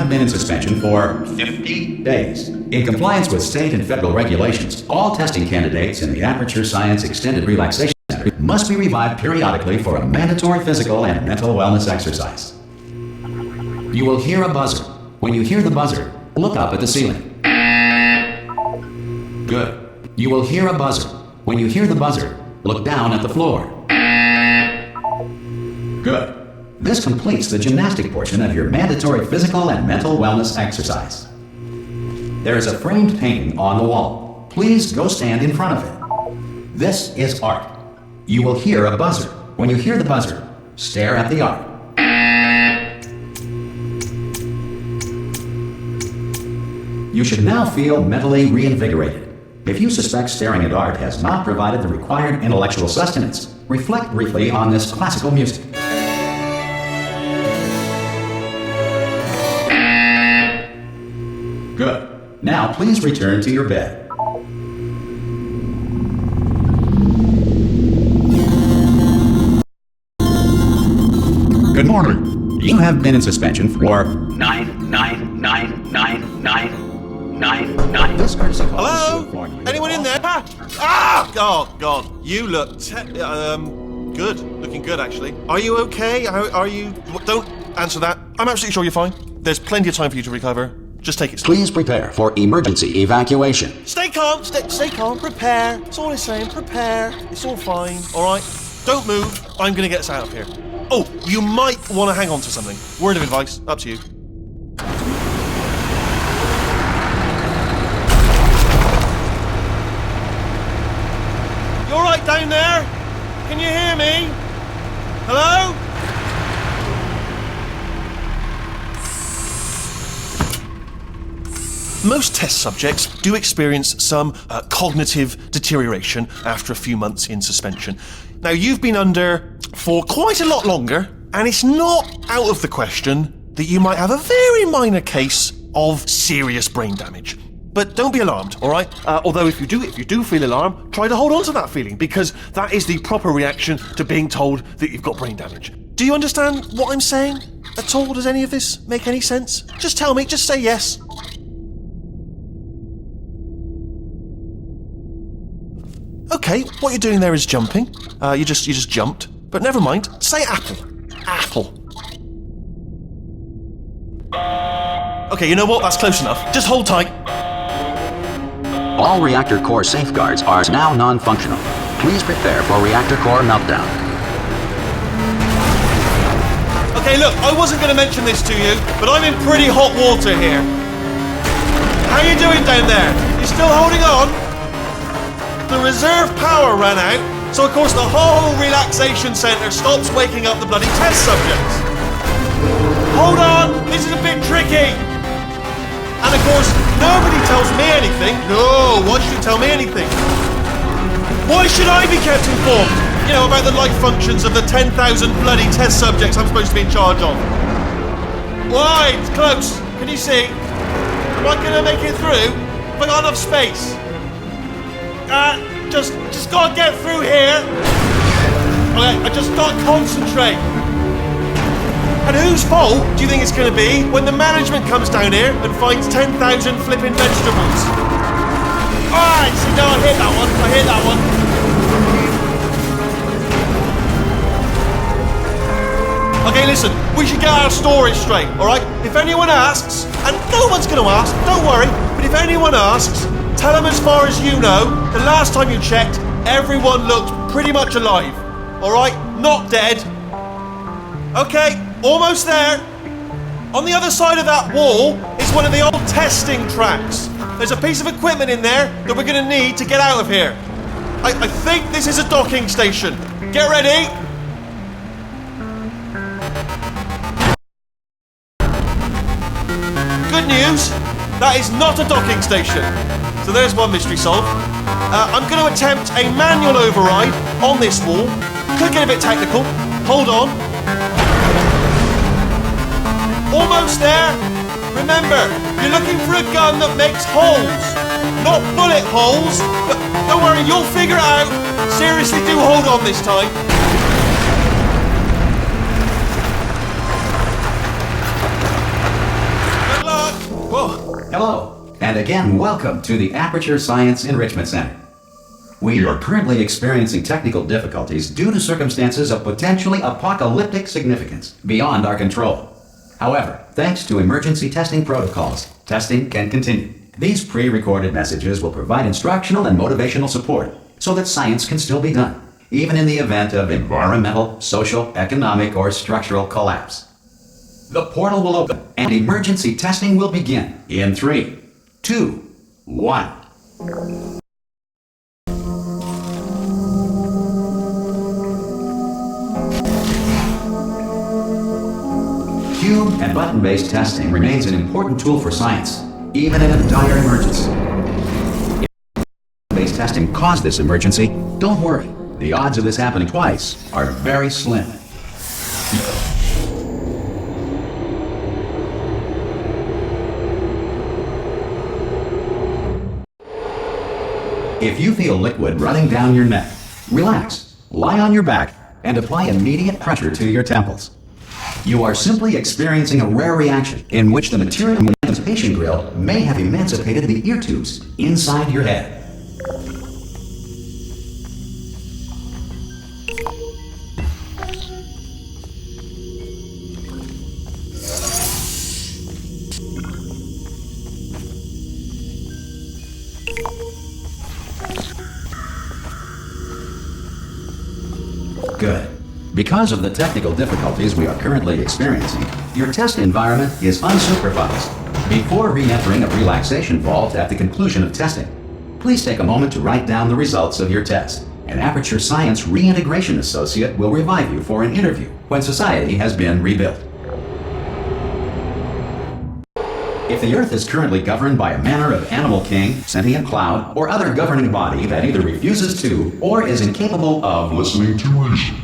have been in suspension for 50 days. In compliance with state and federal regulations, all testing candidates in the Aperture Science Extended Relaxation Center must be revived periodically for a mandatory physical and mental wellness exercise. You will hear a buzzer. When you hear the buzzer, look up at the ceiling. Good. You will hear a buzzer. When you hear the buzzer, look down at the floor. Good. This completes the gymnastic portion of your mandatory physical and mental wellness exercise. There is a framed painting on the wall. Please go stand in front of it. This is art. You will hear a buzzer. When you hear the buzzer, stare at the art. You should now feel mentally reinvigorated. If you suspect staring at art has not provided the required intellectual sustenance, reflect briefly on this classical music. Good. Now please return to your bed. Good morning. You have been in suspension for 9. This courtesy call is to inform you. Anyone in there? Oh, God. You look good. Looking good, actually. Are you okay? Are you... Don't answer that. I'm absolutely sure you're fine. There's plenty of time for you to recover. Just take it slow. Please prepare for emergency evacuation. Stay calm. Stay calm. Prepare. That's all I'm saying. Prepare. It's all fine. All right? Don't move. I'm going to get us out of here. Oh, you might want to hang on to something. Word of advice. Up to you. You all right down there? Can you hear me? Hello? Most test subjects do experience some cognitive deterioration after a few months in suspension. Now, you've been under for quite a lot longer, and it's not out of the question that you might have a very minor case of serious brain damage. But don't be alarmed, all right? Although if you do feel alarmed, try to hold on to that feeling, because that is the proper reaction to being told that you've got brain damage. Do you understand what I'm saying at all? Does any of this make any sense? Just tell me, just say yes. Okay, what you're doing there is jumping. You just jumped. But never mind. Say apple. Apple. Okay, you know what? That's close enough. Just hold tight. All reactor core safeguards are now non-functional. Please prepare for reactor core meltdown. Okay, look, I wasn't going to mention this to you, but I'm in pretty hot water here. How you doing down there? You still holding on? The reserve power ran out, so of course the whole relaxation centre stops waking up the bloody test subjects. Hold on, this is a bit tricky. And of course, nobody tells me anything. No, why should you tell me anything? Why should I be kept informed? You know, about the life functions of the 10,000 bloody test subjects I'm supposed to be in charge of. Why? It's close. Can you see? Am I gonna make it through? Have I got enough space? Just gotta get through here. Okay, I just gotta concentrate. And whose fault do you think it's gonna be when the management comes down here and finds 10,000 flipping vegetables? Alright, see, now I hit that one. Okay, listen, we should get our story straight, alright? If anyone asks, and no one's gonna ask, don't worry, but if anyone asks, tell them as far as you know, the last time you checked, everyone looked pretty much alive. Alright? Not dead. Okay, almost there. On the other side of that wall is one of the old testing tracks. There's a piece of equipment in there that we're going to need to get out of here. I think this is a docking station. Get ready. Good news, that is not a docking station. So there's one mystery solved. I'm going to attempt a manual override on this wall. Could get a bit technical. Hold on. Almost there. Remember, you're looking for a gun that makes holes. Not bullet holes, but don't worry, you'll figure it out. Seriously, do hold on this time. Good Hello, and again, welcome to the Aperture Science Enrichment Center. We are currently experiencing technical difficulties due to circumstances of potentially apocalyptic significance beyond our control. However, thanks to emergency testing protocols, testing can continue. These pre-recorded messages will provide instructional and motivational support so that science can still be done, even in the event of environmental, social, economic, or structural collapse. The portal will open and emergency testing will begin in 3, 2, 1. Cube and button-based testing remains an important tool for science, even in a dire emergency. If button-based testing caused this emergency, don't worry. The odds of this happening twice are very slim. If you feel liquid running down your neck, relax, lie on your back, and apply immediate pressure to your temples. You are simply experiencing a rare reaction in which the material emancipation grill may have emancipated the ear tubes inside your head. Good. Because of the technical difficulties we are currently experiencing, your test environment is unsupervised. Before re-entering a relaxation vault at the conclusion of testing, please take a moment to write down the results of your test. An Aperture Science Reintegration Associate will revive you for an interview when society has been rebuilt. If the Earth is currently governed by a manner of animal king, sentient cloud, or other governing body that either refuses to or is incapable of listening to reason,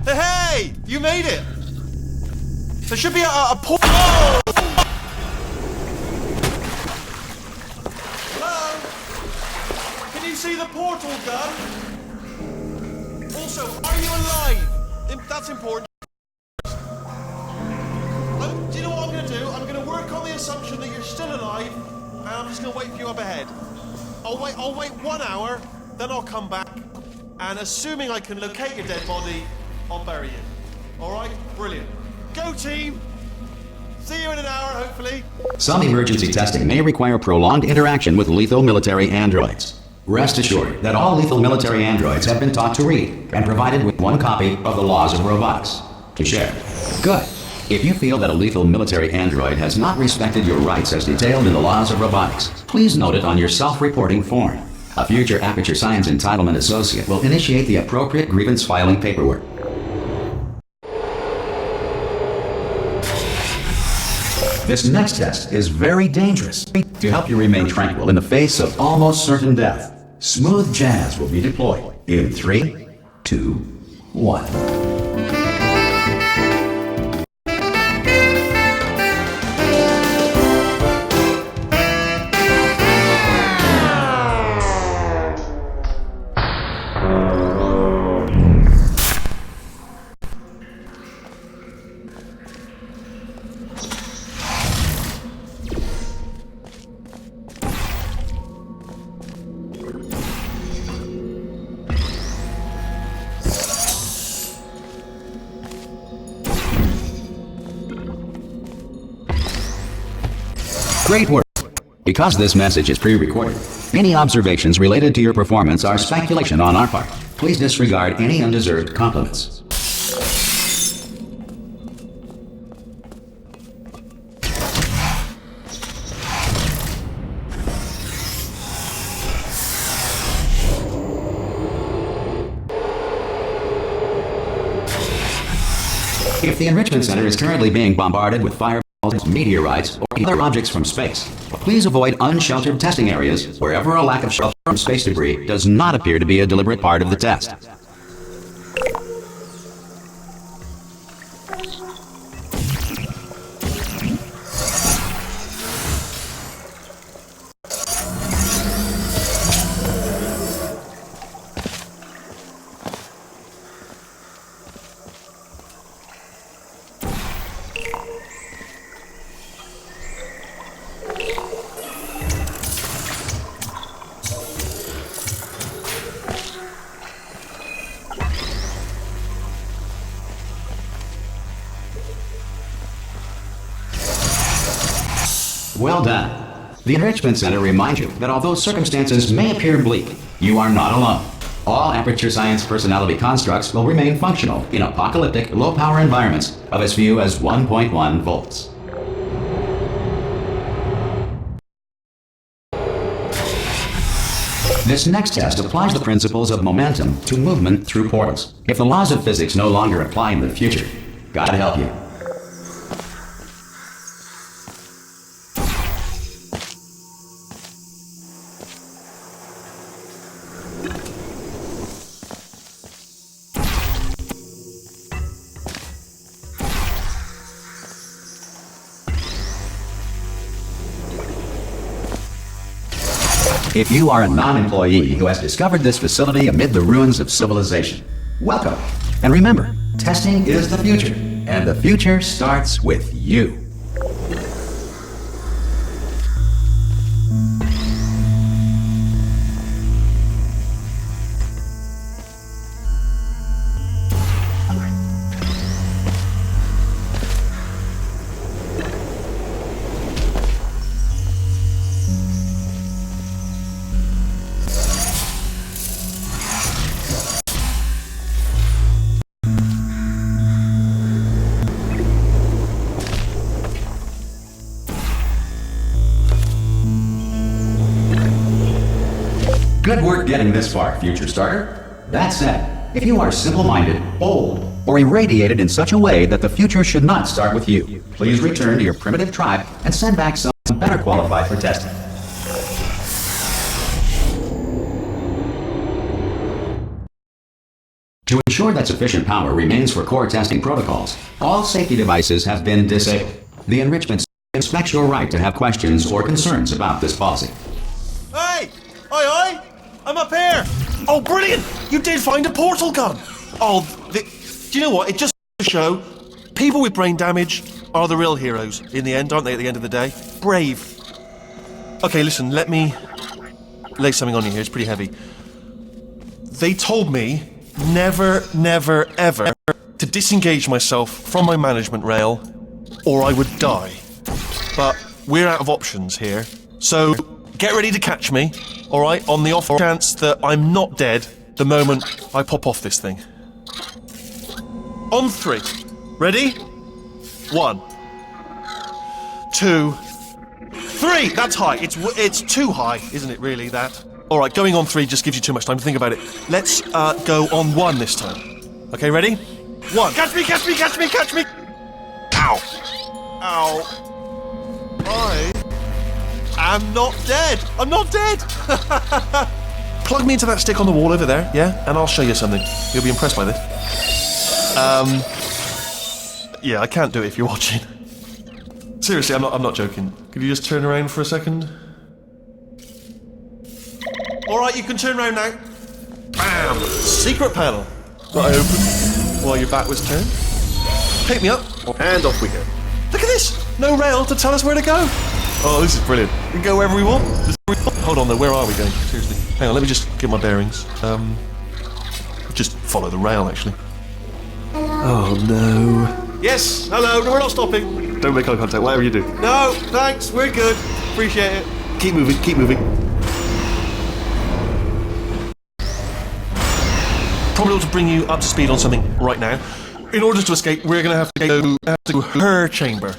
Hey! You made it! There should be a portal. Oh! Hello? Can you see the portal gun? Also, are you alive? That's important. Do you know what I'm going to do? I'm going to work on the assumption that you're still alive, and I'm just going to wait for you up ahead. I'll wait 1 hour, then I'll come back, and assuming I can locate your dead body, I'll bury you. Alright? Brilliant. Go team! See you in an hour, hopefully. Some emergency testing may require prolonged interaction with lethal military androids. Rest assured that all lethal military androids have been taught to read and provided with one copy of the laws of robotics to share. Good. If you feel that a lethal military android has not respected your rights as detailed in the laws of robotics, please note it on your self-reporting form. A future Aperture Science Entitlement Associate will initiate the appropriate grievance filing paperwork. This next test is very dangerous. To help you remain tranquil in the face of almost certain death, smooth jazz will be deployed in 3, 2, 1. Great work! Because this message is pre-recorded, any observations related to your performance are speculation on our part. Please disregard any undeserved compliments. If the Enrichment Center is currently being bombarded with fireballs, meteorites, or other objects from space, please avoid unsheltered testing areas wherever a lack of shelter from space debris does not appear to be a deliberate part of the test. Well done. The Enrichment Center reminds you that although circumstances may appear bleak, you are not alone. All Aperture Science personality constructs will remain functional in apocalyptic, low-power environments of as few as 1.1 volts. This next test applies the principles of momentum to movement through portals. If the laws of physics no longer apply in the future, God help you. If you are a non-employee who has discovered this facility amid the ruins of civilization, welcome. And remember, testing is the future, and the future starts with you. Good work getting this far, Future Starter. That said, if you are simple-minded, old, or irradiated in such a way that the future should not start with you, please return to your primitive tribe and send back some better qualified for testing. To ensure that sufficient power remains for core testing protocols, all safety devices have been disabled. The Enrichment respects your right to have questions or concerns about this policy. Hey! Oi, oi! I'm up here! Oh, brilliant! You did find a portal gun! Oh, do you know what? It just goes to show people with brain damage are the real heroes in the end, aren't they, at the end of the day? Brave. Okay, listen, let me lay something on you here. It's pretty heavy. They told me never, never, ever to disengage myself from my management rail or I would die. But we're out of options here, so get ready to catch me, alright, on the off chance that I'm not dead the moment I pop off this thing. On 3. Ready? 1, 2, 3! That's high. It's too high, isn't it, really, that? Alright, going on 3 just gives you too much time to think about it. Let's go on 1 this time. Okay, ready? 1. Catch me, catch me, catch me, catch me! Ow! Ow. I'm not dead! I'm not dead! Plug me into that stick on the wall over there, yeah? And I'll show you something. You'll be impressed by this. Yeah, I can't do it if you're watching. Seriously, I'm not joking. Could you just turn around for a second? Alright, you can turn around now. Bam! Secret panel. That I opened while your back was turned. Pick me up, and off we go. Look at this! No rail to tell us where to go. Oh, this is brilliant. We can go wherever we want. Hold on though, where are we going? Seriously. Hang on, let me just get my bearings. Just follow the rail, actually. Oh no. Yes, hello, no, we're not stopping. Don't make eye contact, whatever you do. No, thanks, we're good. Appreciate it. Keep moving, keep moving. Probably ought to bring you up to speed on something right now. In order to escape, we're going to have to go to her chamber.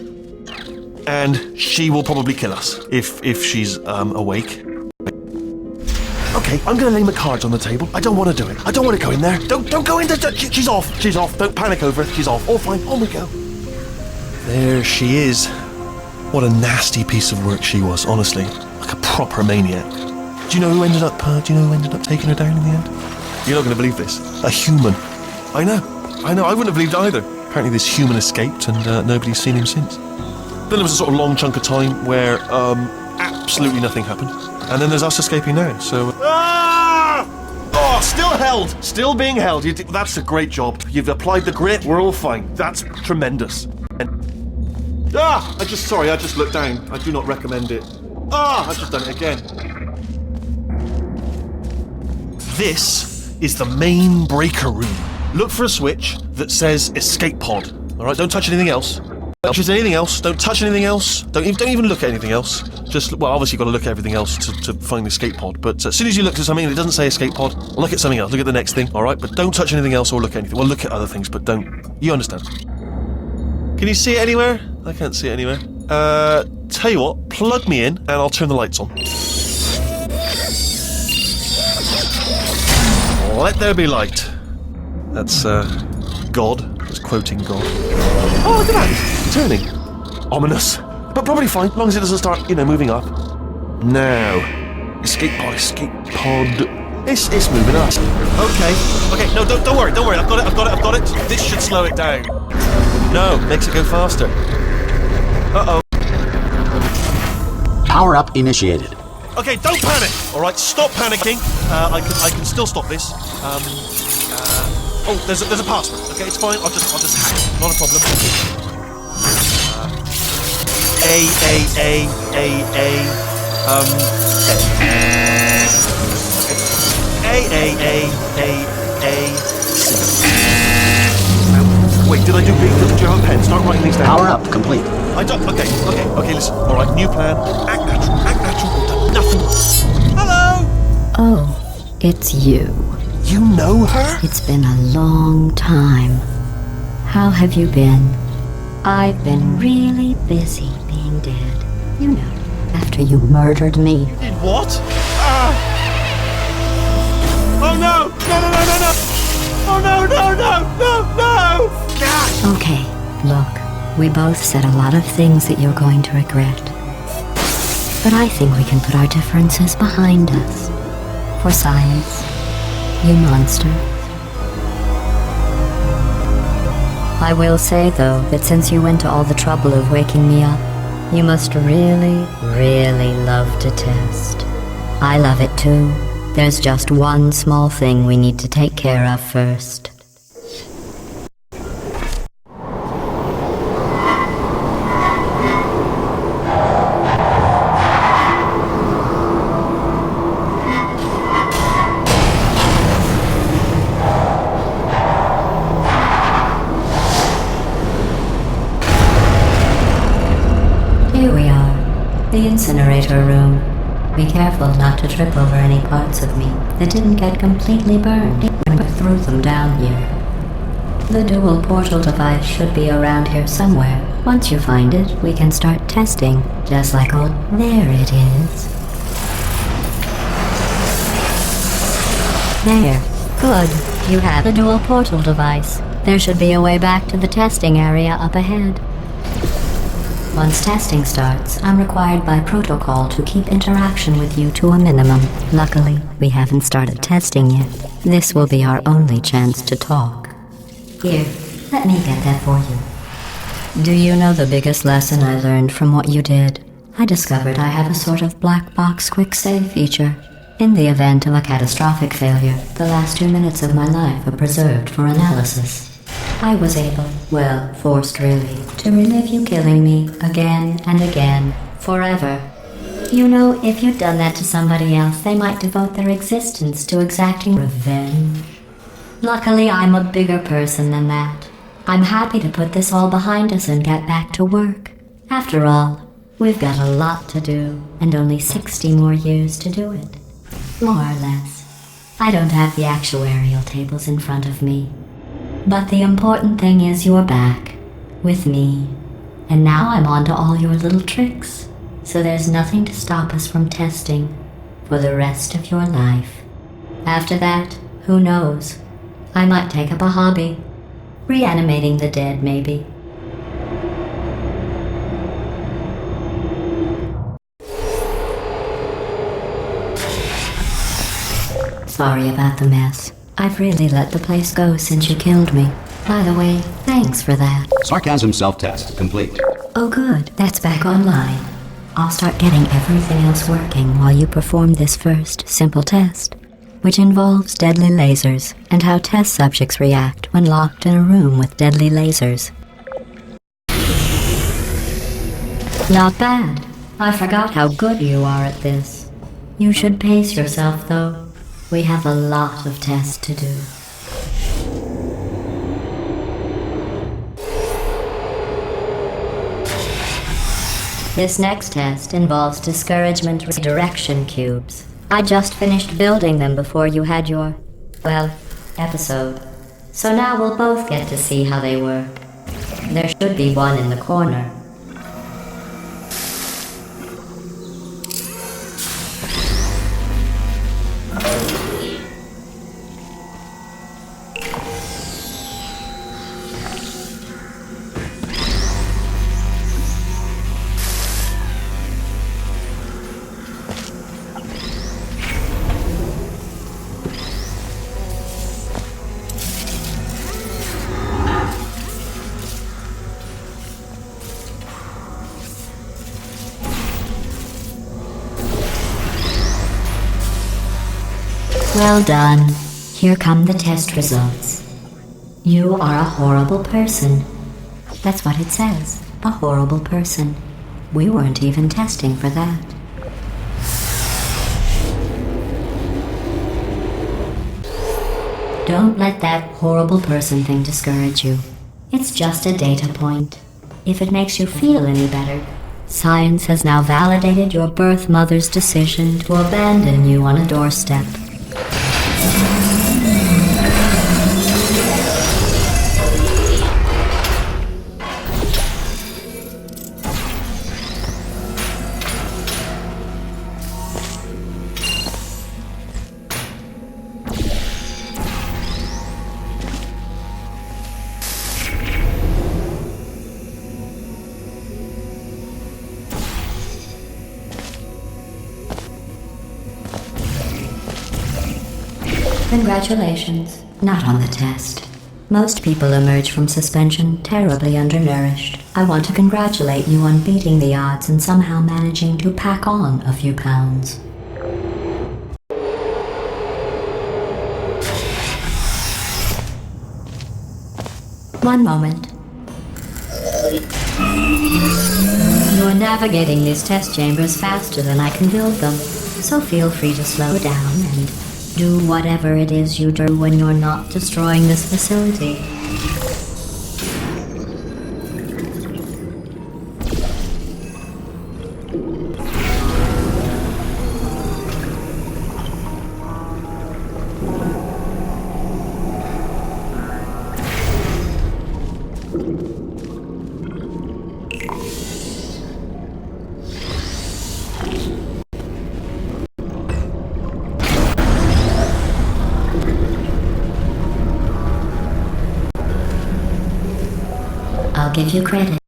And she will probably kill us, if she's, awake. Okay, I'm going to lay my cards on the table. I don't want to do it. I don't want to go in there. Don't go in there. She's off. She's off. Don't panic over it. She's off. All fine. On we go. There she is. What a nasty piece of work she was, honestly. Like a proper maniac. Do you know who ended up taking her down in the end? You're not going to believe this. A human. I know. I wouldn't have believed it either. Apparently this human escaped and nobody's seen him since. Then there was a sort of long chunk of time where absolutely nothing happened. And then there's us escaping now, so... Ah! Oh, still held! Still being held. That's a great job. You've applied the grit, we're all fine. That's tremendous. And... Ah! I just looked down. I do not recommend it. Ah! I've just done it again. This is the main breaker room. Look for a switch that says escape pod. Alright, don't touch anything else. Touch anything else. Don't touch anything else. Don't even look at anything else. Just, well, obviously you've got to look at everything else to find the escape pod. But as soon as you look at something and it doesn't say escape pod, look at something else. Look at the next thing, all right? But don't touch anything else or look at anything. Well, look at other things, but don't. You understand? Can you see it anywhere? I can't see it anywhere. Tell you what, plug me in and I'll turn the lights on. Let there be light. That's, God. Just quoting God. Oh, look at that. It's turning. Ominous. But probably fine, as long as it doesn't start, moving up. Now. Escape pod. It's moving up. Okay, no, don't worry. I've got it. This should slow it down. No, makes it go faster. Uh-oh. Power up initiated. Okay, don't panic. All right, stop panicking. I can still stop this. Oh, there's a password. Okay, it's fine. I'll just hack it. Not a problem. Wait, did I do big? Do you have a pen? Start writing these down. Power up complete. I don't. Okay. Listen. All right, new plan. Act natural. We've done nothing. Hello. Oh, it's you. You know her? It's been a long time. How have you been? I've been really busy being dead. After you murdered me. In what? Oh no! No! Oh no! Okay, look, we both said a lot of things that you're going to regret. But I think we can put our differences behind us. For science, you monster. I will say, though, that since you went to all the trouble of waking me up, you must really, really love to test. I love it too. There's just one small thing we need to take care of first. Here we are, the incinerator room. Be careful not to trip over any parts of me that didn't get completely burned when I threw them down here. The dual portal device should be around here somewhere. Once you find it, we can start testing, just like old... There it is. There. Good. You have the dual portal device. There should be a way back to the testing area up ahead. Once testing starts, I'm required by protocol to keep interaction with you to a minimum. Luckily, we haven't started testing yet. This will be our only chance to talk. Here, let me get that for you. Do you know the biggest lesson I learned from what you did? I discovered I have a sort of black box quick save feature. In the event of a catastrophic failure, the last 2 minutes of my life are preserved for analysis. I was able, well, forced really, to relive you killing me again and again, forever. You know, if you'd done that to somebody else, they might devote their existence to exacting revenge. Luckily, I'm a bigger person than that. I'm happy to put this all behind us and get back to work. After all, we've got a lot to do, and only 60 more years to do it. More or less. I don't have the actuarial tables in front of me. But the important thing is you're back, with me. And now I'm on to all your little tricks, so there's nothing to stop us from testing for the rest of your life. After that, who knows? I might take up a hobby. Reanimating the dead, maybe. Sorry about the mess. I've really let the place go since you killed me. By the way, thanks for that. Sarcasm self-test complete. Oh good, that's back online. I'll start getting everything else working while you perform this first, simple test, which involves deadly lasers and how test subjects react when locked in a room with deadly lasers. Not bad. I forgot how good you are at this. You should pace yourself, though. We have a lot of tests to do. This next test involves discouragement redirection cubes. I just finished building them before you had your, well, episode. So now we'll both get to see how they work. There should be one in the corner. Well done. Here come the test results. You are a horrible person. That's what it says. A horrible person. We weren't even testing for that. Don't let that horrible person thing discourage you. It's just a data point. If it makes you feel any better, science has now validated your birth mother's decision to abandon you on a doorstep. Congratulations. Not on the test. Most people emerge from suspension terribly undernourished. I want to congratulate you on beating the odds and somehow managing to pack on a few pounds. One moment. You're navigating these test chambers faster than I can build them, so feel free to slow down and do whatever it is you do when you're not destroying this facility. I'll give you credit.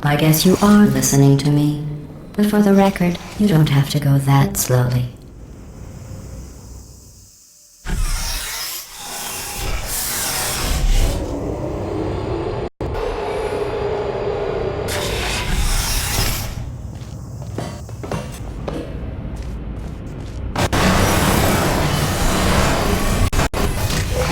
I guess you are listening to me. But for the record, you don't have to go that slowly.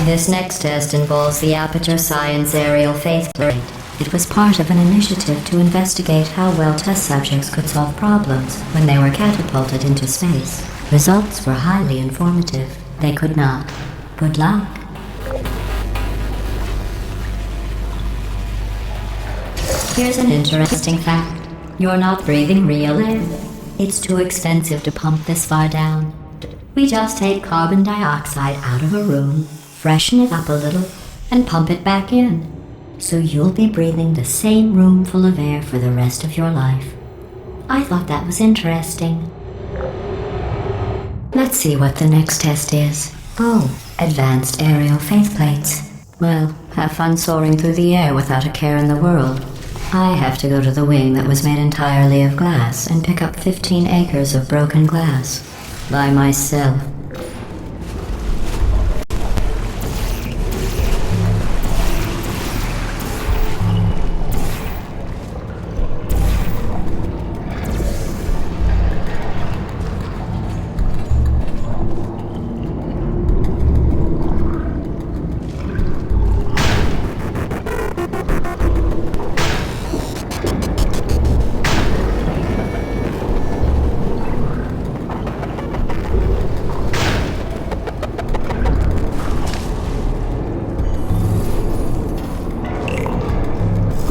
This next test involves the Aperture Science Aerial Faceplate. It was part of an initiative to investigate how well test subjects could solve problems when they were catapulted into space. Results were highly informative. They could not. Good luck. Here's an interesting fact. You're not breathing real air. It's too expensive to pump this far down. We just take carbon dioxide out of a room, freshen it up a little, and pump it back in. So you'll be breathing the same room full of air for the rest of your life. I thought that was interesting. Let's see what the next test is. Oh, advanced aerial faceplates. Well, have fun soaring through the air without a care in the world. I have to go to the wing that was made entirely of glass and pick up 15 acres of broken glass. By myself.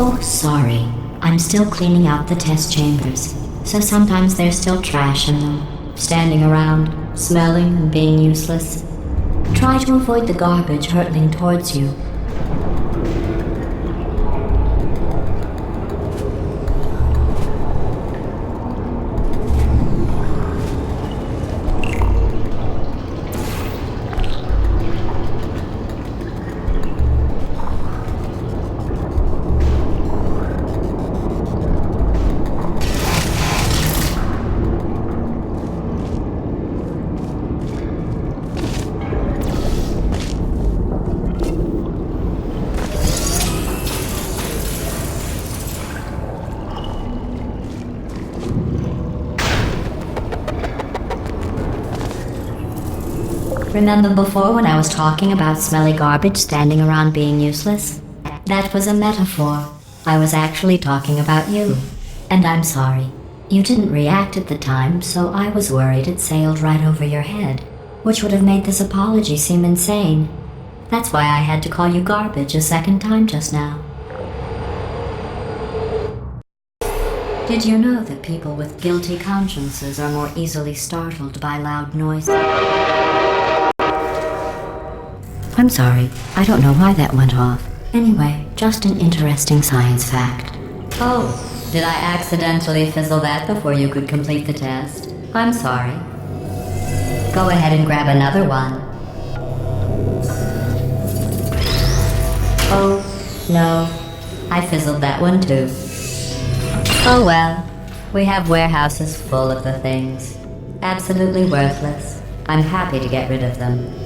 Oh, sorry. I I'm still cleaning out the test chambers, so sometimes there's still trash in them, standing around, smelling and being useless. Try to avoid the garbage hurtling towards you. Remember before when I was talking about smelly garbage standing around being useless? That was a metaphor. I was actually talking about you. And I'm sorry. You didn't react at the time, so I was worried it sailed right over your head, which would have made this apology seem insane. That's why I had to call you garbage a second time just now. Did you know that people with guilty consciences are more easily startled by loud noises? I'm sorry, I don't know why that went off. Anyway, just an interesting science fact. Oh, did I accidentally fizzle that before you could complete the test? I'm sorry. Go ahead and grab another one. Oh, no. I fizzled that one too. Oh well. We have warehouses full of the things. Absolutely worthless. I'm happy to get rid of them.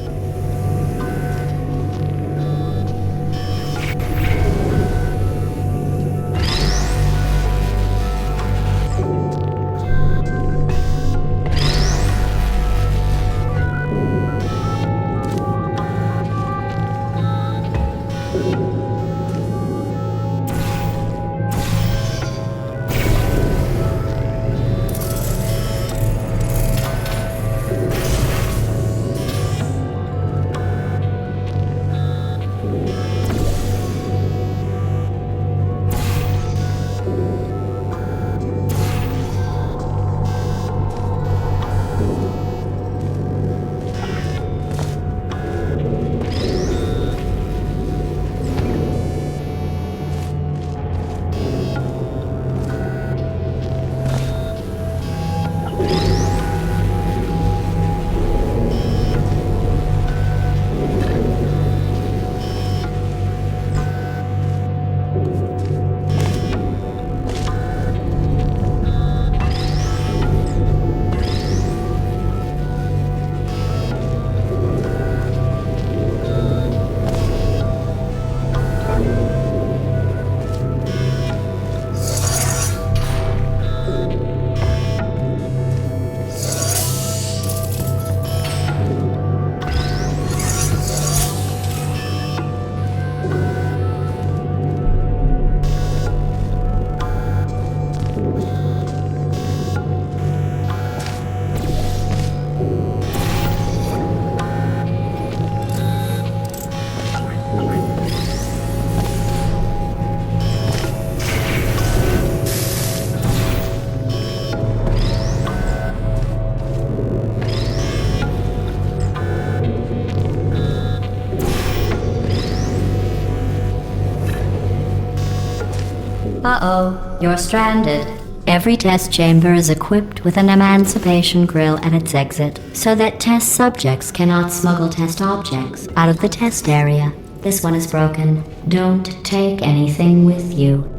Uh-oh, you're stranded. Every test chamber is equipped with an emancipation grill at its exit, so that test subjects cannot smuggle test objects out of the test area. This one is broken. Don't take anything with you.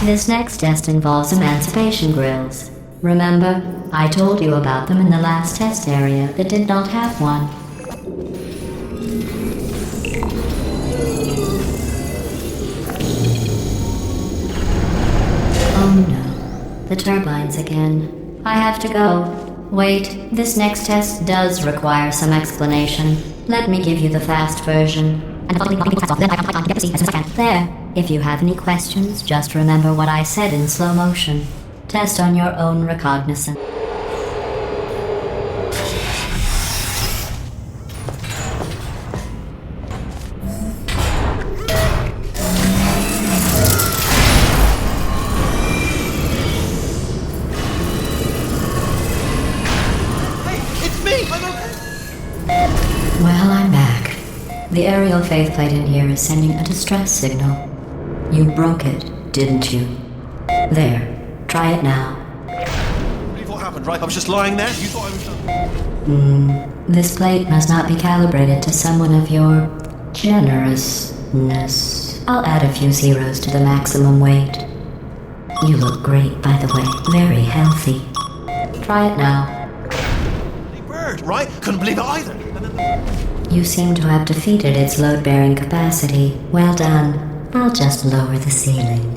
This next test involves emancipation grills. Remember, I told you about them in the last test area that did not have one. Oh no, the turbines again. I have to go. Wait, this next test does require some explanation. Let me give you the fast version. There. If you have any questions, just remember what I said in slow motion. Test on your own recognizance. Hey, it's me! I'm okay. Well, I'm back. The aerial faceplate in here is sending a distress signal. You broke it, didn't you? There. Try it now. Believe what happened, right? I was just lying there. You thought I was done. This plate must not be calibrated to someone of your generousness. I'll add a few zeros to the maximum weight. You look great, by the way. Very healthy. Try it now. Hey, bird, right? Couldn't believe it either. You seem to have defeated its load-bearing capacity. Well done. I'll just lower the ceiling.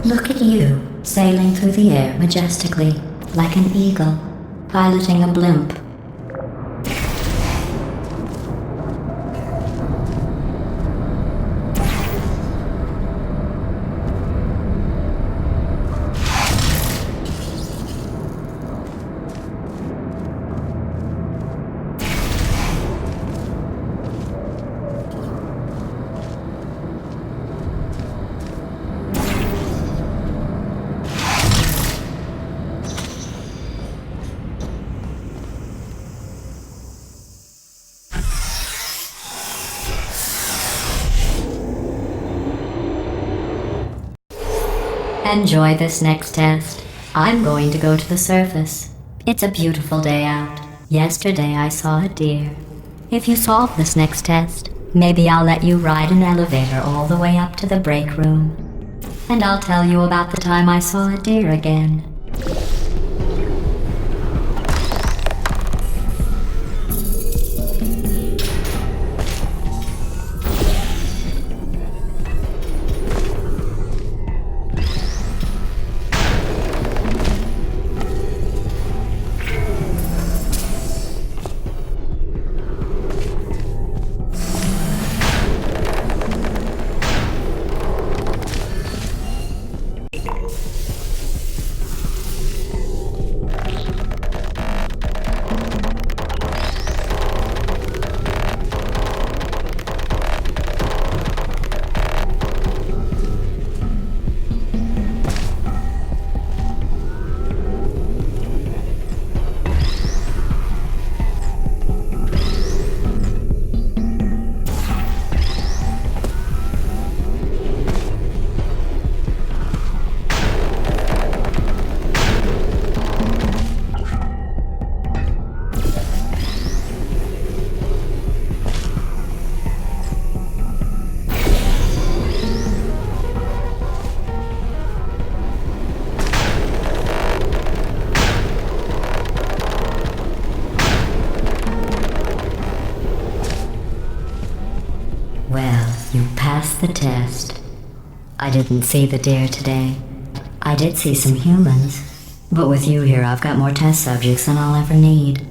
Look at you, sailing through the air majestically, like an eagle, piloting a blimp. Enjoy this next test. I'm going to go to the surface. It's a beautiful day out. Yesterday I saw a deer. If you solve this next test, maybe I'll let you ride an elevator all the way up to the break room. And I'll tell you about the time I saw a deer again. I didn't see the deer today. I did see some humans. But with you here, I've got more test subjects than I'll ever need.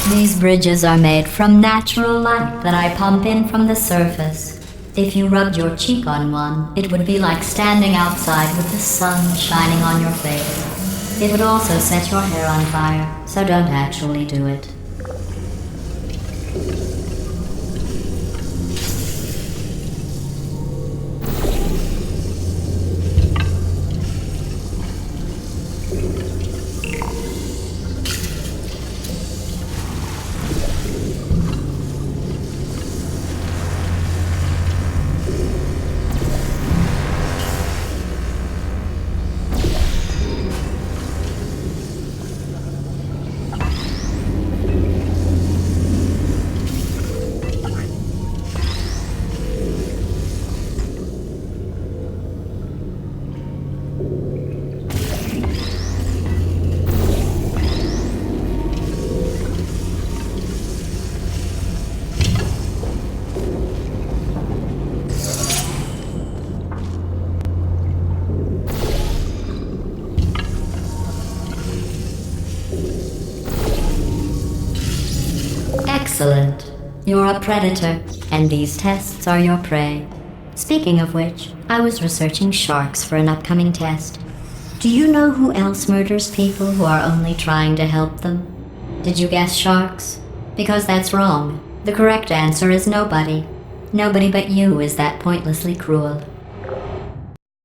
These bridges are made from natural light that I pump in from the surface. If you rubbed your cheek on one, it would be like standing outside with the sun shining on your face. It would also set your hair on fire, so don't actually do it. Excellent. You're a predator, and these tests are your prey. Speaking of which, I was researching sharks for an upcoming test. Do you know who else murders people who are only trying to help them? Did you guess sharks? Because that's wrong. The correct answer is nobody. Nobody but you is that pointlessly cruel.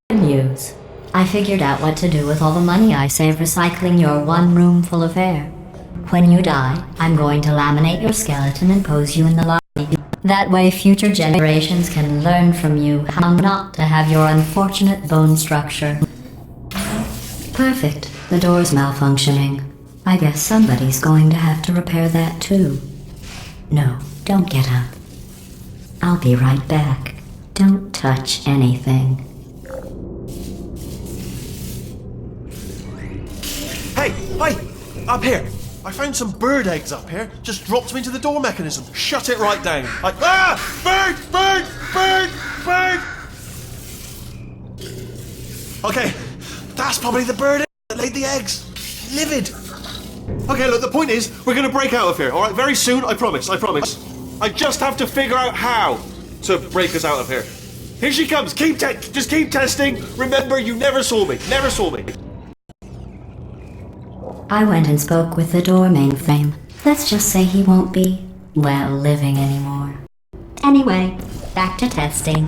Good news. I figured out what to do with all the money I save recycling your one room full of air. When you die, I'm going to laminate your skeleton and pose you in the lobby. That way future generations can learn from you how not to have your unfortunate bone structure. Perfect. The door's malfunctioning. I guess somebody's going to have to repair that too. No, don't get up. I'll be right back. Don't touch anything. Hey, up here. I found some bird eggs up here. Just dropped them into the door mechanism. Shut it right down. Like, bird! Okay, that's probably the bird that laid the eggs. Livid. Okay, look, the point is, we're gonna break out of here, alright? Very soon, I promise. I just have to figure out how to break us out of here. Here she comes. Just keep testing. Remember, you never saw me. I went and spoke with the door mainframe. Let's just say he won't be, well, living anymore. Anyway, back to testing.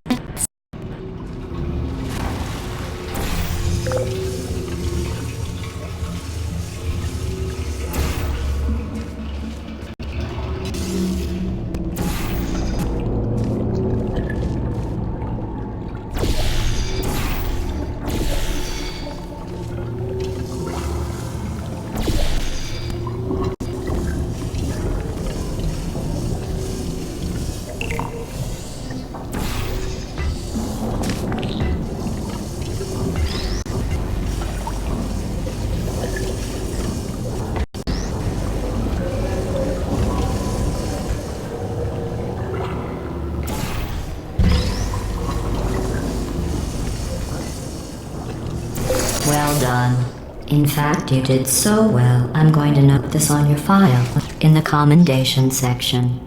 Well done. In fact, you did so well, I'm going to note this on your file, in the commendation section.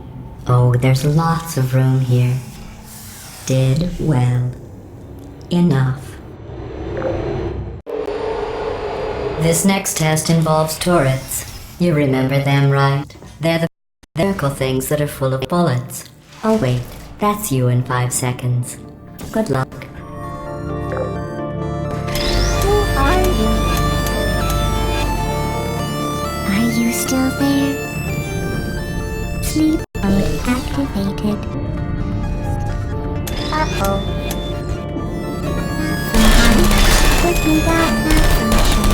Oh, there's lots of room here. Did well. Enough. This next test involves turrets. You remember them, right? They're the circle things that are full of bullets. Oh wait, that's you in 5 seconds. Good luck. Are you still there? Sleep mode activated. Uh-oh. Put me that malfunction.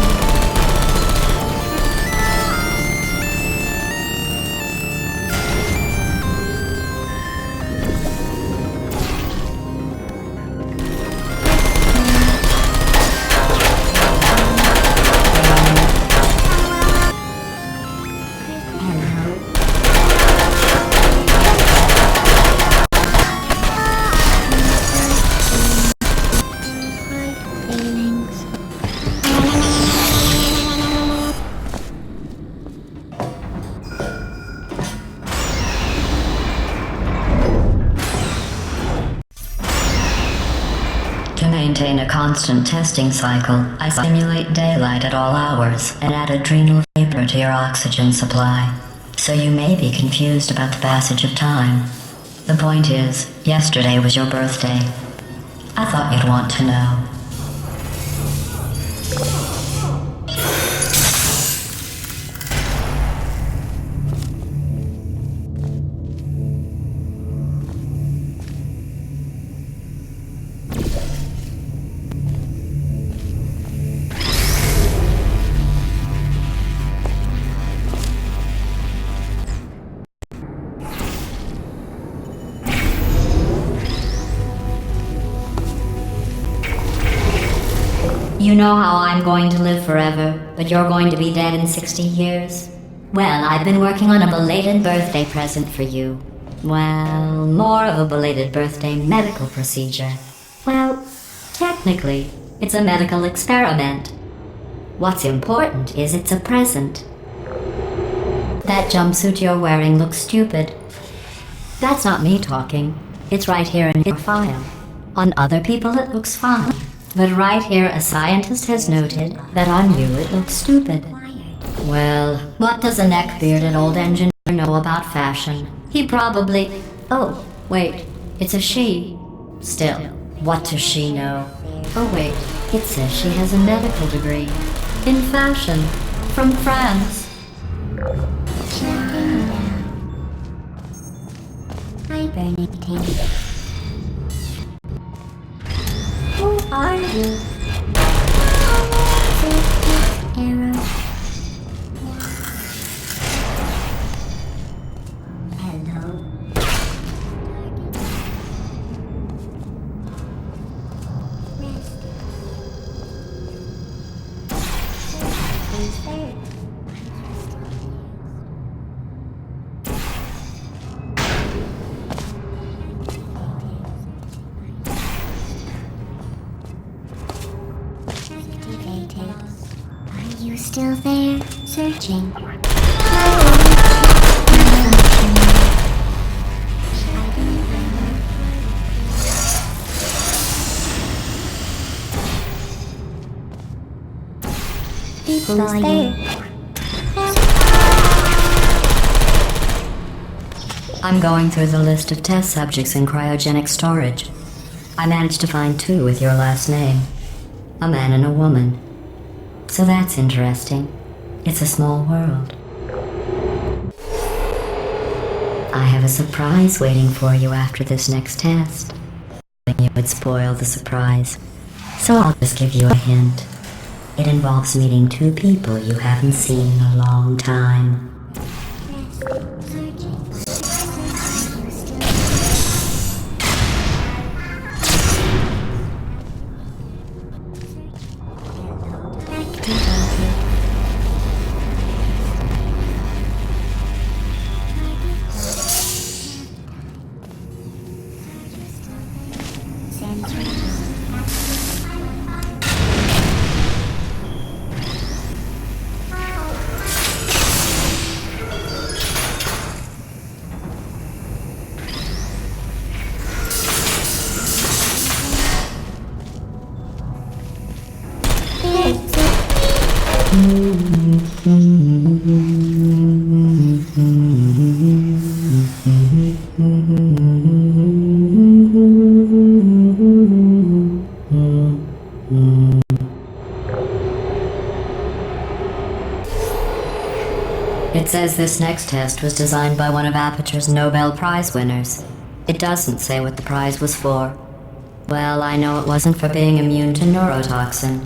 constant testing cycle, I simulate daylight at all hours and add adrenal vapor to your oxygen supply. So you may be confused about the passage of time. The point is, yesterday was your birthday. I thought you'd want to know. You know how I'm going to live forever, but you're going to be dead in 60 years? Well, I've been working on a belated birthday present for you. Well, more of a belated birthday medical procedure. Well, technically, it's a medical experiment. What's important is it's a present. That jumpsuit you're wearing looks stupid. That's not me talking. It's right here in your file. On other people it looks fine. But right here, a scientist has noted that on you it looks stupid. Well, what does a neck-bearded old engineer know about fashion? He probably... Oh, wait, it's a she. Still, what does she know? Oh wait, it says she has a medical degree. In fashion. From France. Hi, Bernadette. Who are you? Arrow. Hello. Who's there? Activated. Are you still there? Searching. Who's there? I'm going through the list of test subjects in cryogenic storage. I managed to find 2 with your last name. A man and a woman. So that's interesting. It's a small world. I have a surprise waiting for you after this next test. You would spoil the surprise. So I'll just give you a hint. It involves meeting 2 people you haven't seen in a long time. It says this next test was designed by one of Aperture's Nobel Prize winners. It doesn't say what the prize was for. Well, I know it wasn't for being immune to neurotoxin.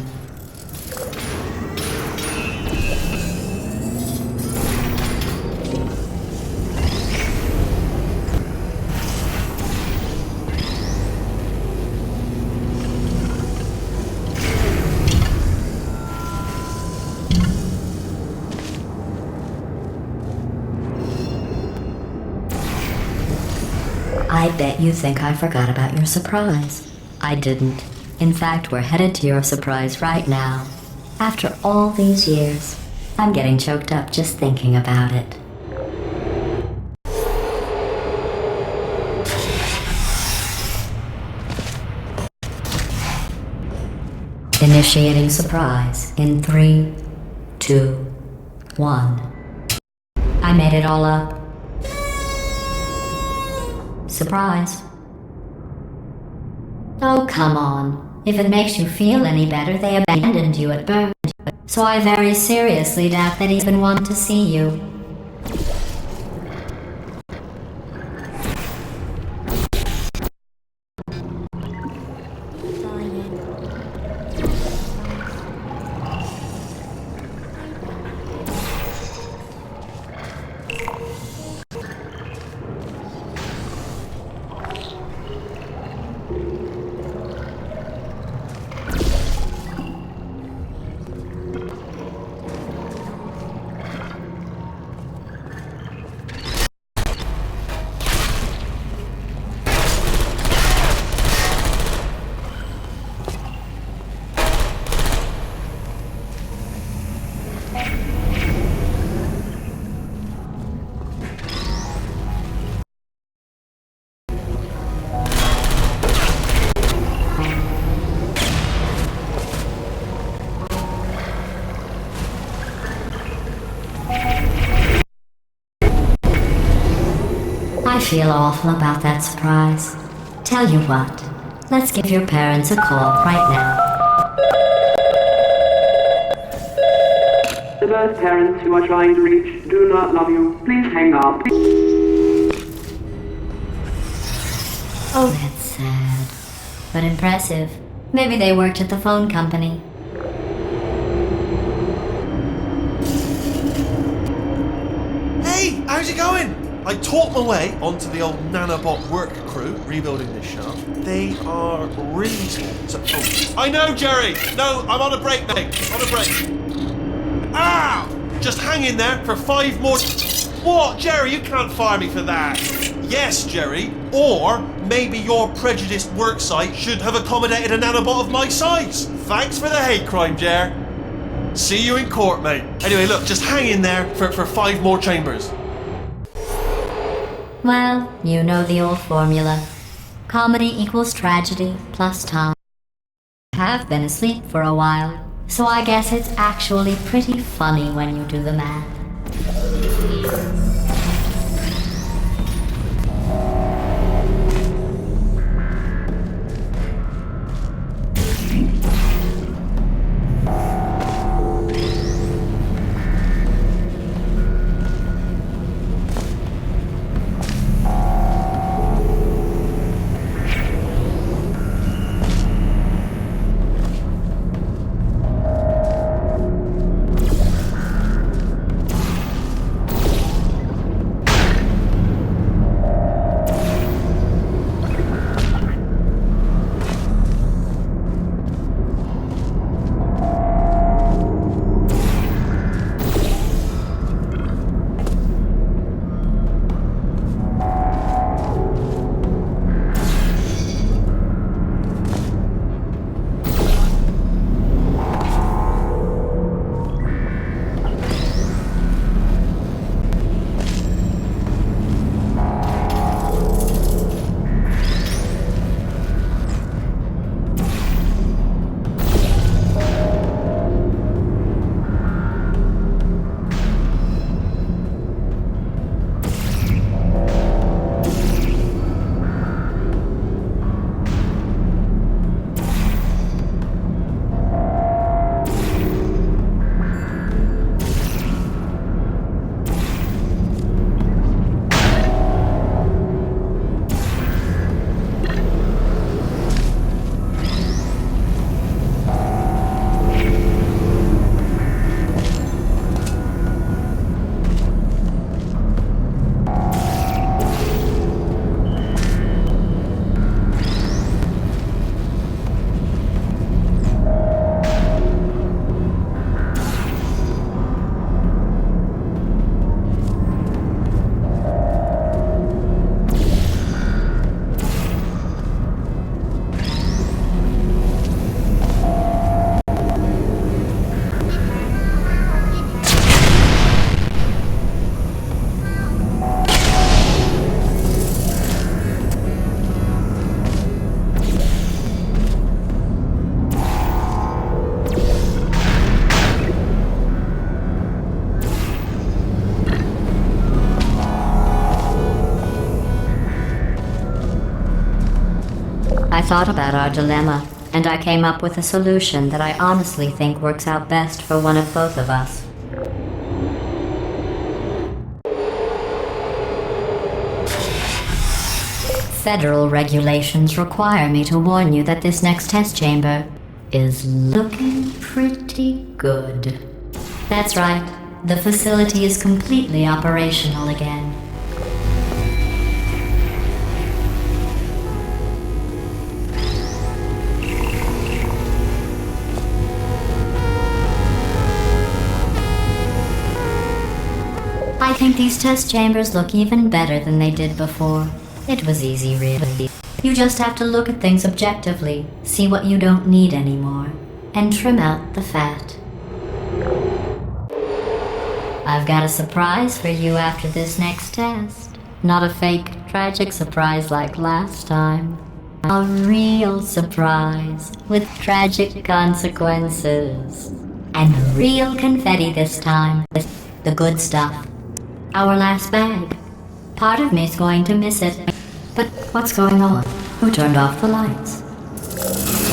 I bet you think I forgot about your surprise. I didn't. In fact, we're headed to your surprise right now. After all these years, I'm getting choked up just thinking about it. Initiating surprise in 3, 2, 1. I made it all up. Surprise. Oh, come on. If it makes you feel any better, they abandoned you at birth. So I very seriously doubt that he's been one to see you. I feel awful about that surprise. Tell you what, let's give your parents a call right now. The birth parents you are trying to reach do not love you. Please hang up. Oh, that's sad. But impressive. Maybe they worked at the phone company. Hey, how's it going? I talked my way onto the old nanobot work crew rebuilding this shaft. They are really small. So, I know, Jerry! No, I'm on a break, mate. On a break. Ow! Just hang in there for 5 more... What? Jerry, you can't fire me for that. Yes, Jerry. Or maybe your prejudiced work site should have accommodated a nanobot of my size. Thanks for the hate crime, Jer. See you in court, mate. Anyway, look, just hang in there for 5 more chambers. Well, you know the old formula. Comedy equals tragedy plus time. I have been asleep for a while, so I guess it's actually pretty funny when you do the math. thought about our dilemma, and I came up with a solution that I honestly think works out best for one of both of us. Federal regulations require me to warn you that this next test chamber is looking pretty good. That's right, the facility is completely operational again. I think these test chambers look even better than they did before. It was easy, really. You just have to look at things objectively, see what you don't need anymore, and trim out the fat. I've got a surprise for you after this next test. Not a fake, tragic surprise like last time. A real surprise with tragic consequences. And real confetti this time. The good stuff. Our last bag. Part of me's going to miss it. But what's going on? Who turned off the lights?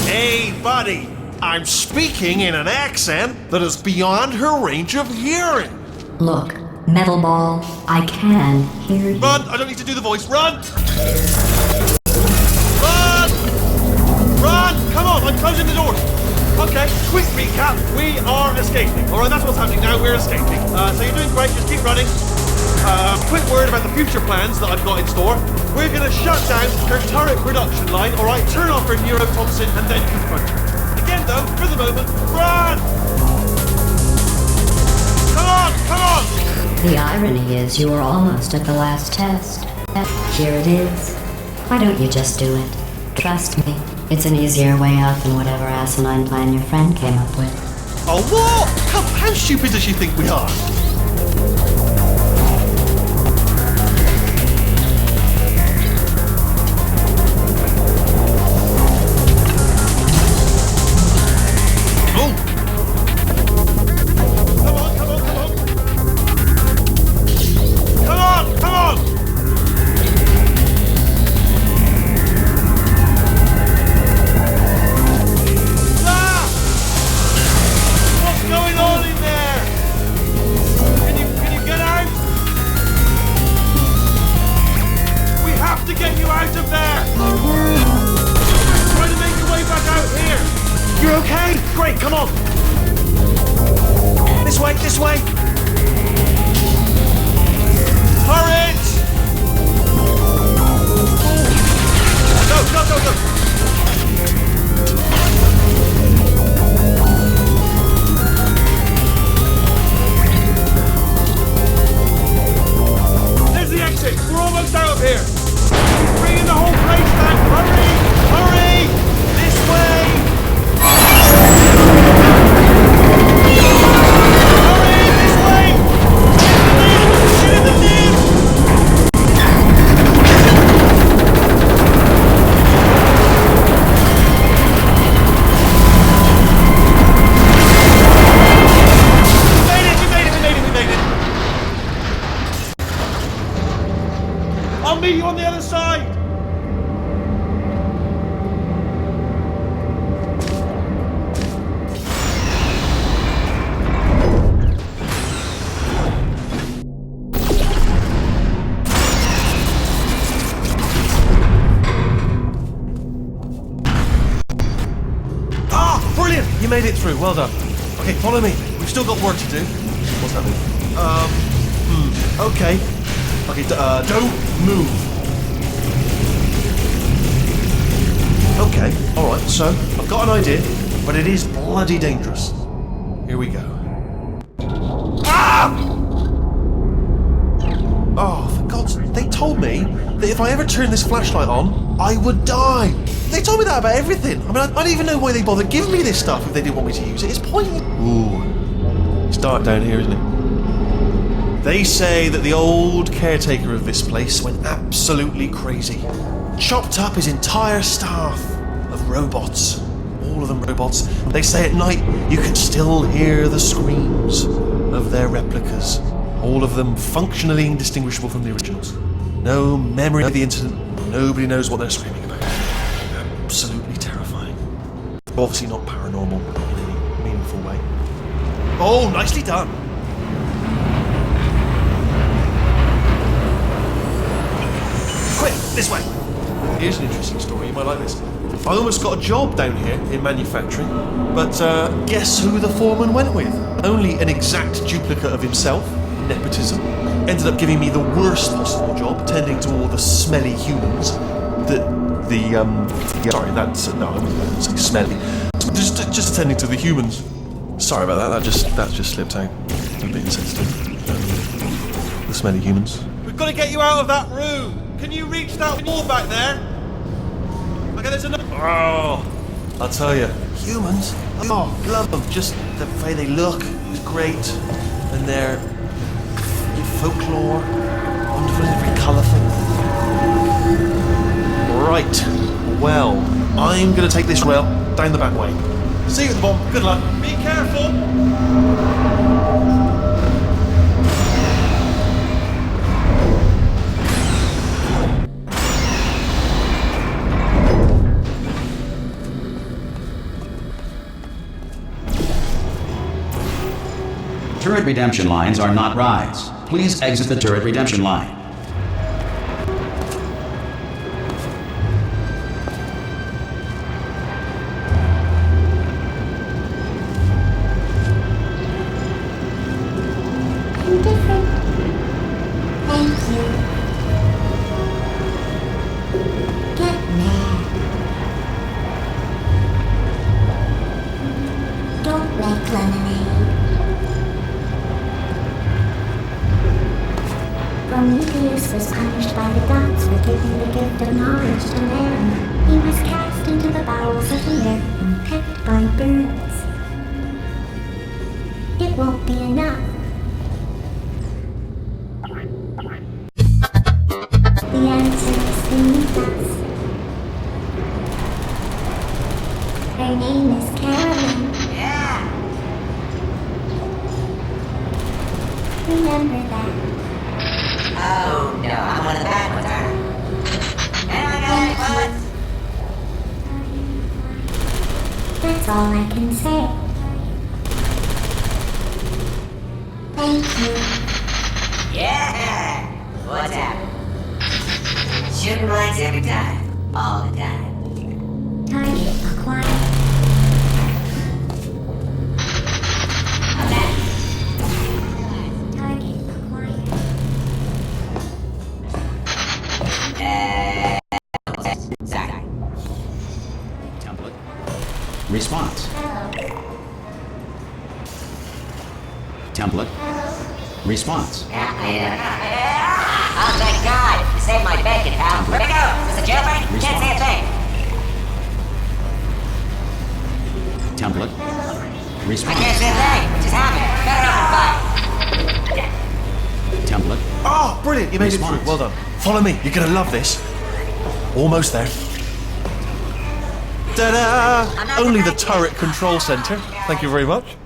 Hey, buddy! I'm speaking in an accent that is beyond her range of hearing. Look, Metal Ball, I can hear you. Run! I don't need to do the voice. Run! Run! Run! Come on, I'm closing the doors. Okay, quick recap. We are escaping. Alright, that's what's happening now. We're escaping. So you're doing great. Just keep running. Quick word about the future plans that I've got in store. We're going to shut down her turret production line, alright? Turn off her neurotoxin and then confront her. Again though, for the moment, run! Come on, come on! The irony is you were almost at the last test. Here it is. Why don't you just do it? Trust me, it's an easier way out than whatever asinine plan your friend came up with. Oh, what? How stupid does she think we are? This way! Turret! Go! There's the exit! We're almost out of here! Bringing the whole place back! Hurry! This way! I'll meet you on the other side! Ah, brilliant! You made it through, well done. Okay, follow me. We've still got work to do. What's happening? Okay. Okay, don't move. Okay, alright, so I've got an idea, but it is bloody dangerous. Here we go. Ah! Oh, for God's sake, they told me that if I ever turned this flashlight on, I would die. They told me that about everything. I mean, I don't even know why they bothered giving me this stuff if they didn't want me to use it. It's pointless. Ooh, it's dark down here, isn't it? They say that the old caretaker of this place went absolutely crazy. Chopped up his entire staff of robots. All of them robots. They say at night you can still hear the screams of their replicas. All of them functionally indistinguishable from the originals. No memory of the incident. Nobody knows what they're screaming about. Absolutely Obviously not paranormal in any meaningful way. Oh, nicely done. Quick, this way. Here's an interesting story, you might like this. I almost got a job down here in manufacturing, but guess who the foreman went with? Only an exact duplicate of himself, nepotism. Ended up giving me the worst possible job, tending to all the smelly humans. Sorry, that's no, I wouldn't say smelly. Just attending to the humans. Sorry about that. That just slipped out. I'm a bit insensitive. The smelly humans. We've got to get you out of that room. Can you reach that wall back there? Okay, there's another. Oh, I'll tell you, humans. Oh, love them. Just the way they look is great, and their folklore, wonderful and very colourful. Right. Well, I'm gonna take this rail down the back way. See you at the bomb. Good luck. Be careful. Turret redemption lines are not rides. Please exit the turret redemption line. Indifferent. Thank you. Get mad. Don't make lemonade. Prometheus was punished by the gods for giving the gift of knowledge to man. He was cast into the bowels of the earth and pecked by birds. It won't be enough. The answer is beneath us. Her name is Carolyn. Yeah. Remember that. Oh no, I'm one of the bad ones, aren't I? Anyone got any bullets? That's all I can say. Thank you. Yeah. What's happening? Shooting lights every time, all the time. Target acquired. I'm back. Target acquired. Sorry. Template. Response. Template. Response. Oh, thank God! You saved my bacon, pal. Where'd it go? Is this a jailbreak? Can't say a thing. Template. I Response. can't say a thing. What just happened? Better open fire. Template. Oh, brilliant! You made it Response. through. Well done. Follow me. You're gonna love this. Almost there. Ta-da! Only the turret control center. Thank you very much.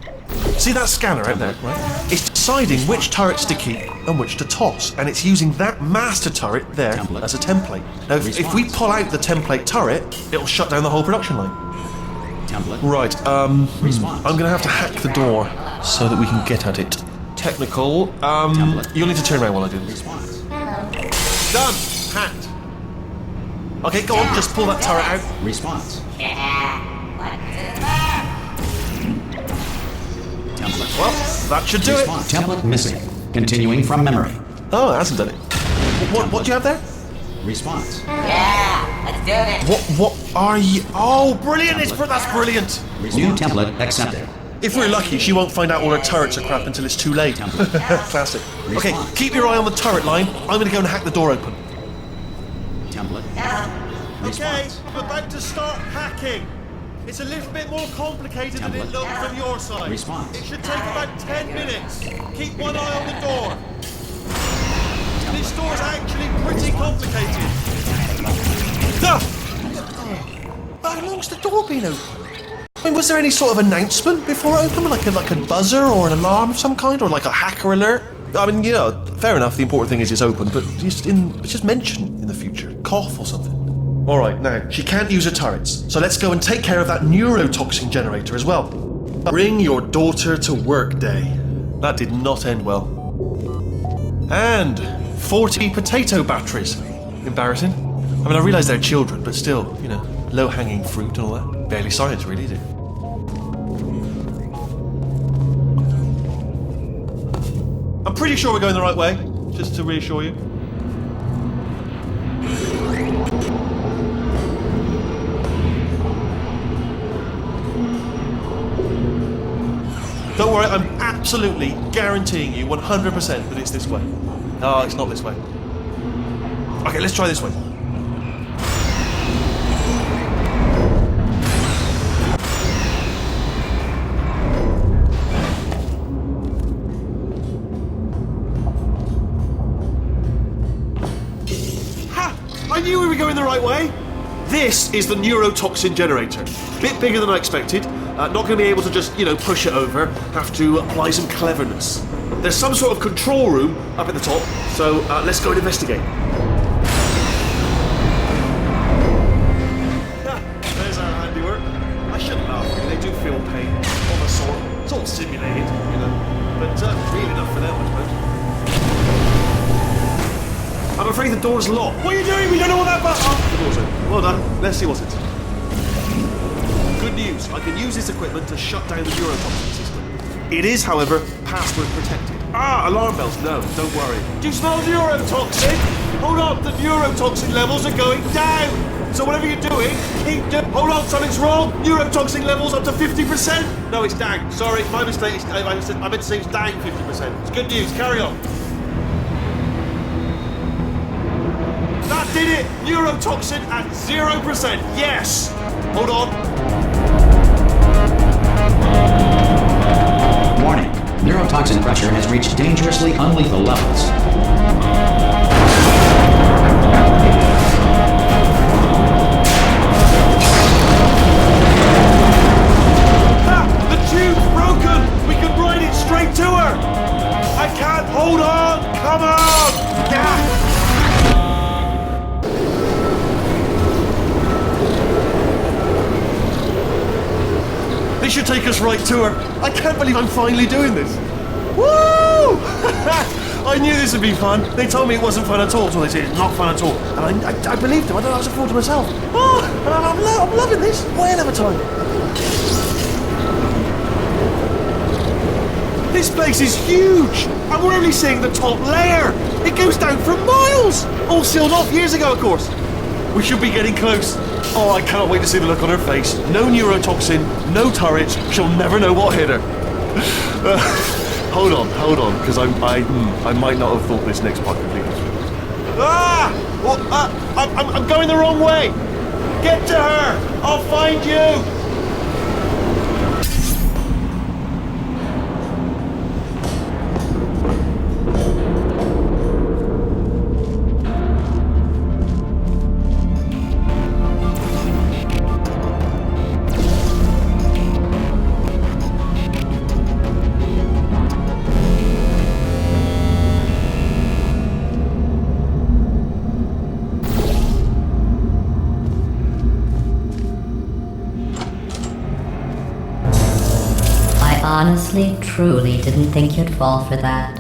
See that scanner out there, right? It's deciding which turrets to keep and which to toss, and it's using that master turret there Template. as a template. Now, if we pull out the template turret, it'll shut down the whole production line. Template. Right, Response. I'm gonna have to hack the door so that we can get at it. Technical, Template. you'll need to turn around while I do this. Response. Done! Hacked. Okay, go on, just pull that turret out. Response. Template. Well, that should do it. Response. Template missing. Continuing from memory. Oh, it hasn't done it. What do you have there? Response. Yeah, let's do it. What are you? Oh, brilliant! That's brilliant. New template accepted. If we're lucky, she won't find out all her turrets are crap until it's too late. Classic. Okay, Response. keep your eye on the turret line. I'm gonna go and hack the door open. Template. Okay, Response. I'm about to start hacking. It's a little bit more complicated than it Template. looked from your side. Response. It should take about 10 minutes. Keep one eye on the door. This door's actually pretty complicated. How long's the door been open? I mean, was there any sort of announcement before it opened, like a buzzer or an alarm of some kind, or like a hacker alert? I mean, you know, fair enough. The important thing is it's open, but just mention in the future, cough or something. Alright, now, she can't use her turrets, so let's go and take care of that neurotoxin generator as well. Bring your daughter to work day. That did not end well. And 40 potato batteries. Embarrassing. I mean, I realise they're children, but still, you know, low-hanging fruit and all that. Barely science, really, is it? I'm pretty sure we're going the right way, just to reassure you. Don't worry, I'm absolutely guaranteeing you 100% that it's this way. No, it's not this way. Okay, let's try this way. I knew we were going the right way. This is the neurotoxin generator. Bit bigger than I expected. Not going to be able to just, you know, push it over. Have to apply some cleverness. There's some sort of control room up at the top, so let's go and investigate. There's our handiwork. I shouldn't laugh, really. They do feel pain of a sort. It's all simulated, you know, but real enough for them, I suppose. I'm afraid the door's locked. What are you doing? We don't know what that button... Oh, the door's open. Well done. Let's see what's it. Good news. I can use this equipment to shut down the neurotoxin system. It is, however, password protected. Alarm bells. No, don't worry. Do you smell neurotoxin? Hold on. The neurotoxin levels are going down. So whatever you're doing, keep doing... Hold on, something's wrong. Neurotoxin levels up to 50%. No, it's down. Sorry, my mistake. I meant to say it's down 50%. It's good news. Carry on. That did it! Neurotoxin at 0%. Yes! Hold on. Warning. Neurotoxin pressure has reached dangerously unlethal levels. The tube's broken! We can ride it straight to her! I can't! Hold on! Come on! Yeah! This should take us right to her. I can't believe I'm finally doing this. Woo! I knew this would be fun. They told me it wasn't fun at all, so they said it's not fun at all. And I believed them. I thought I was a fool to myself. Oh, and I'm loving this. Whale of a time. This place is huge. And we're only seeing the top layer. It goes down for miles. All sealed off years ago, of course. We should be getting close. Oh, I cannot wait to see the look on her face. No neurotoxin, no turrets. She'll never know what hit her. Hold on, because I might not have thought this next part completely through. Well, I'm going the wrong way. Get to her. I'll find you. I honestly, truly didn't think you'd fall for that.